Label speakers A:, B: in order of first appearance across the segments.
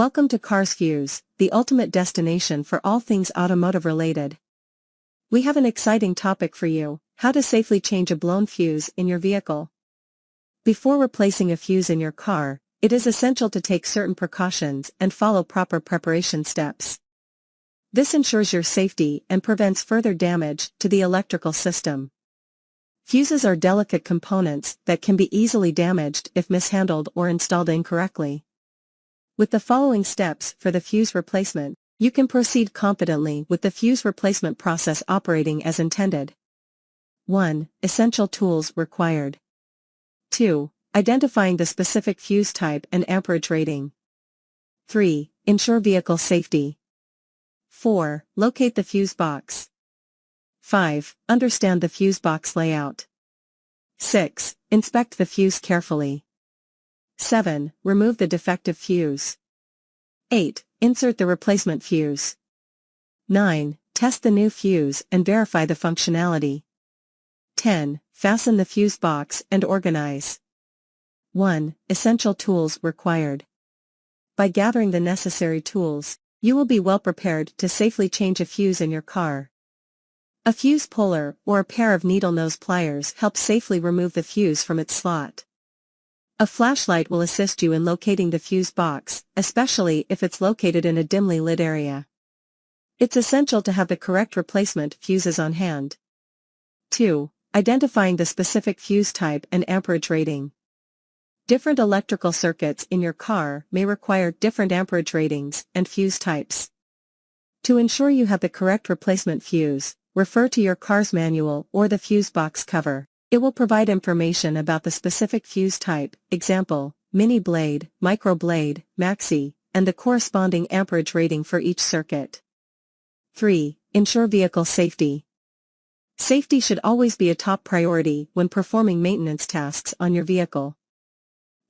A: Welcome to Cars Fuse, the ultimate destination for all things automotive related. We have an exciting topic for you: how to safely change a blown fuse in your vehicle. Before replacing a fuse in your car, it is essential to take certain precautions and follow proper preparation steps. This ensures your safety and prevents further damage to the electrical system. Fuses are delicate components that can be easily damaged if mishandled or installed incorrectly. With the following steps for the fuse replacement, you can proceed confidently with the fuse replacement process operating as intended. 1. Essential tools required. 2. Identifying the specific fuse type and amperage rating. 3. Ensure vehicle safety. 4. Locate the fuse box. 5. Understand the fuse box layout. 6. Inspect the fuse carefully. 7. Remove the defective fuse. 8. Insert the replacement fuse. 9. Test the new fuse and verify the functionality. 10. Fasten the fuse box and organize. 1. Essential tools required. By gathering the necessary tools, you will be well prepared to safely change a fuse in your car. A fuse puller or a pair of needle nose pliers helps safely remove the fuse from its slot. A flashlight will assist you in locating the fuse box, especially if it's located in a dimly lit area. It's essential to have the correct replacement fuses on hand. 2. Identifying the specific fuse type and amperage rating. Different electrical circuits in your car may require different amperage ratings and fuse types. To ensure you have the correct replacement fuse, refer to your car's manual or the fuse box cover. It will provide information about the specific fuse type, example, mini blade, micro blade, maxi, and the corresponding amperage rating for each circuit. 3. Ensure vehicle safety. Safety should always be a top priority when performing maintenance tasks on your vehicle.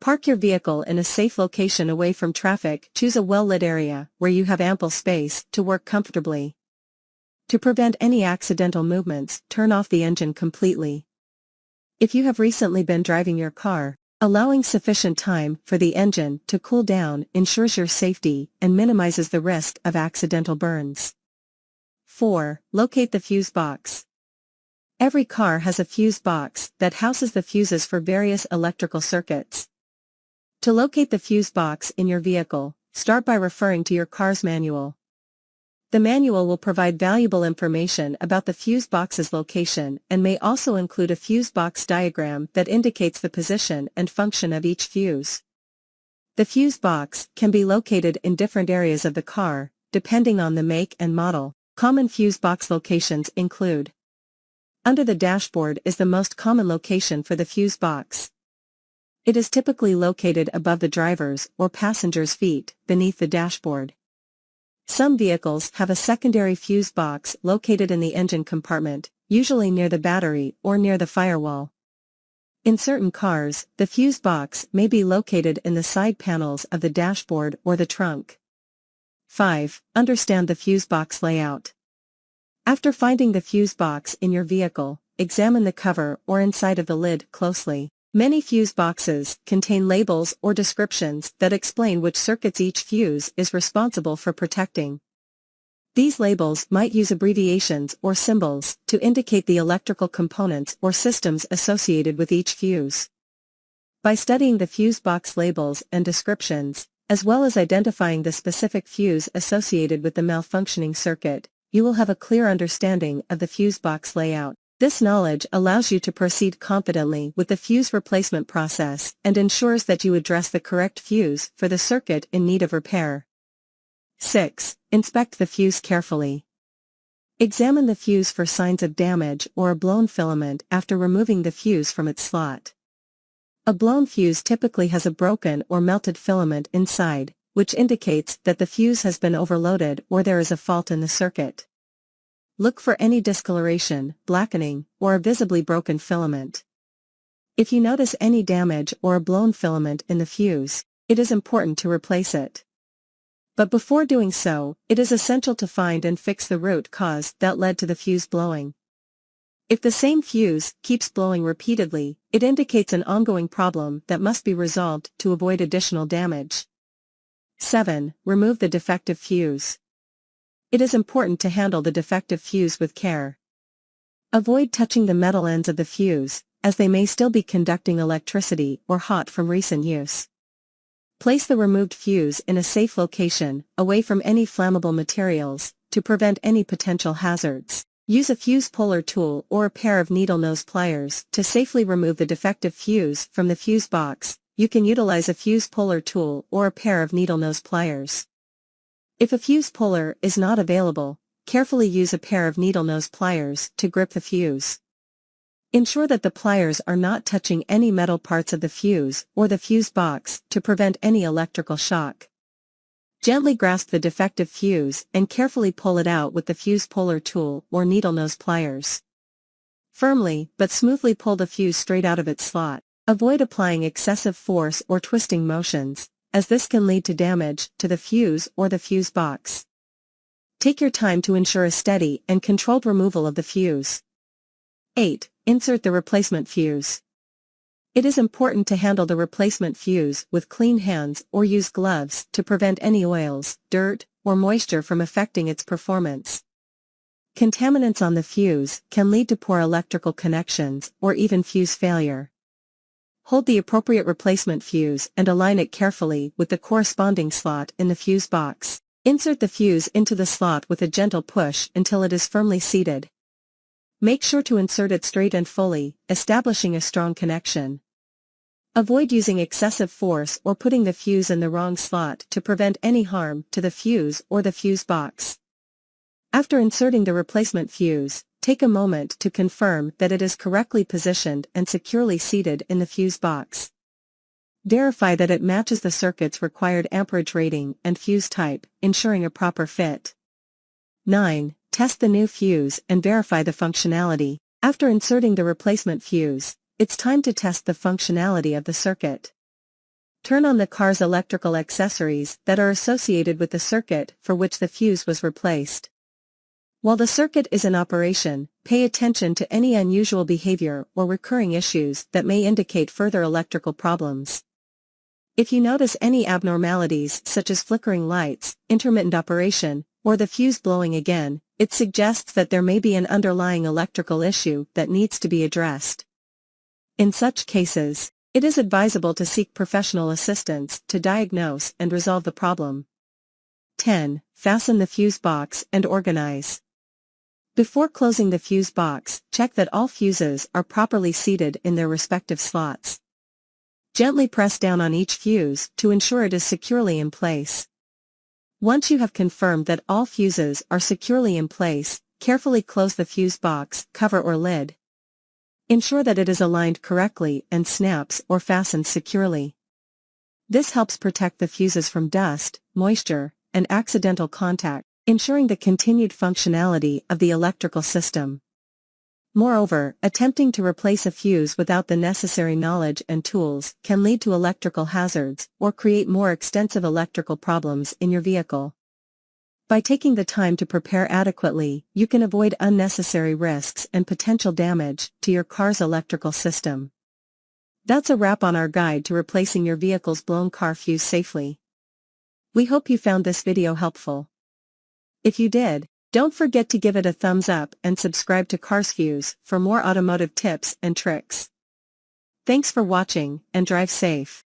A: Park your vehicle in a safe location away from traffic. Choose a well-lit area where you have ample space to work comfortably. To prevent any accidental movements, turn off the engine completely. If you have recently been driving your car, allowing sufficient time for the engine to cool down ensures your safety and minimizes the risk of accidental burns. 4. Locate the fuse box. Every car has a fuse box that houses the fuses for various electrical circuits. To locate the fuse box in your vehicle, start by referring to your car's manual. The manual will provide valuable information about the fuse box's location and may also include a fuse box diagram that indicates the position and function of each fuse. The fuse box can be located in different areas of the car, depending on the make and model. Common fuse box locations include: under the dashboard is the most common location for the fuse box. It is typically located above the driver's or passenger's feet, beneath the dashboard. Some vehicles have a secondary fuse box located in the engine compartment, usually near the battery or near the firewall. In certain cars, the fuse box may be located in the side panels of the dashboard or the trunk. 5. Understand the fuse box layout. After finding the fuse box in your vehicle, examine the cover or inside of the lid closely. Many fuse boxes contain labels or descriptions that explain which circuits each fuse is responsible for protecting. These labels might use abbreviations or symbols to indicate the electrical components or systems associated with each fuse. By studying the fuse box labels and descriptions, as well as identifying the specific fuse associated with the malfunctioning circuit, you will have a clear understanding of the fuse box layout. This knowledge allows you to proceed confidently with the fuse replacement process and ensures that you address the correct fuse for the circuit in need of repair. 6. Inspect the fuse carefully. Examine the fuse for signs of damage or a blown filament after removing the fuse from its slot. A blown fuse typically has a broken or melted filament inside, which indicates that the fuse has been overloaded or there is a fault in the circuit. Look for any discoloration, blackening, or a visibly broken filament. If you notice any damage or a blown filament in the fuse, it is important to replace it. But before doing so, it is essential to find and fix the root cause that led to the fuse blowing. If the same fuse keeps blowing repeatedly, it indicates an ongoing problem that must be resolved to avoid additional damage. 7. Remove the defective fuse. It is important to handle the defective fuse with care. Avoid touching the metal ends of the fuse, as they may still be conducting electricity or hot from recent use. Place the removed fuse in a safe location, away from any flammable materials, to prevent any potential hazards. Use a fuse puller tool or a pair of needle nose pliers to safely remove the defective fuse from the fuse box. You can utilize a fuse puller tool or a pair of needle nose pliers. If a fuse puller is not available, carefully use a pair of needle nose pliers to grip the fuse. Ensure that the pliers are not touching any metal parts of the fuse or the fuse box to prevent any electrical shock. Gently grasp the defective fuse and carefully pull it out with the fuse puller tool or needle nose pliers. Firmly but smoothly pull the fuse straight out of its slot. Avoid applying excessive force or twisting motions, as this can lead to damage to the fuse or the fuse box. Take your time to ensure a steady and controlled removal of the fuse. 8. Insert the replacement fuse. It is important to handle the replacement fuse with clean hands or use gloves to prevent any oils, dirt, or moisture from affecting its performance. Contaminants on the fuse can lead to poor electrical connections or even fuse failure. Hold the appropriate replacement fuse and align it carefully with the corresponding slot in the fuse box. Insert the fuse into the slot with a gentle push until it is firmly seated. Make sure to insert it straight and fully, establishing a strong connection. Avoid using excessive force or putting the fuse in the wrong slot to prevent any harm to the fuse or the fuse box. After inserting the replacement fuse, take a moment to confirm that it is correctly positioned and securely seated in the fuse box. Verify that it matches the circuit's required amperage rating and fuse type, ensuring a proper fit. 9. Test the new fuse and verify the functionality. After inserting the replacement fuse, it's time to test the functionality of the circuit. Turn on the car's electrical accessories that are associated with the circuit for which the fuse was replaced. While the circuit is in operation, pay attention to any unusual behavior or recurring issues that may indicate further electrical problems. If you notice any abnormalities such as flickering lights, intermittent operation, or the fuse blowing again, it suggests that there may be an underlying electrical issue that needs to be addressed. In such cases, it is advisable to seek professional assistance to diagnose and resolve the problem. 10. Fasten the fuse box and organize. Before closing the fuse box, check that all fuses are properly seated in their respective slots. Gently press down on each fuse to ensure it is securely in place. Once you have confirmed that all fuses are securely in place, carefully close the fuse box cover or lid. Ensure that it is aligned correctly and snaps or fastens securely. This helps protect the fuses from dust, moisture, and accidental contact, ensuring the continued functionality of the electrical system. Moreover, attempting to replace a fuse without the necessary knowledge and tools can lead to electrical hazards or create more extensive electrical problems in your vehicle. By taking the time to prepare adequately, you can avoid unnecessary risks and potential damage to your car's electrical system. That's a wrap on our guide to replacing your vehicle's blown car fuse safely. We hope you found this video helpful. If you did, don't forget to give it a thumbs up and subscribe to Cars Fuse for more automotive tips and tricks. Thanks for watching, and drive safe.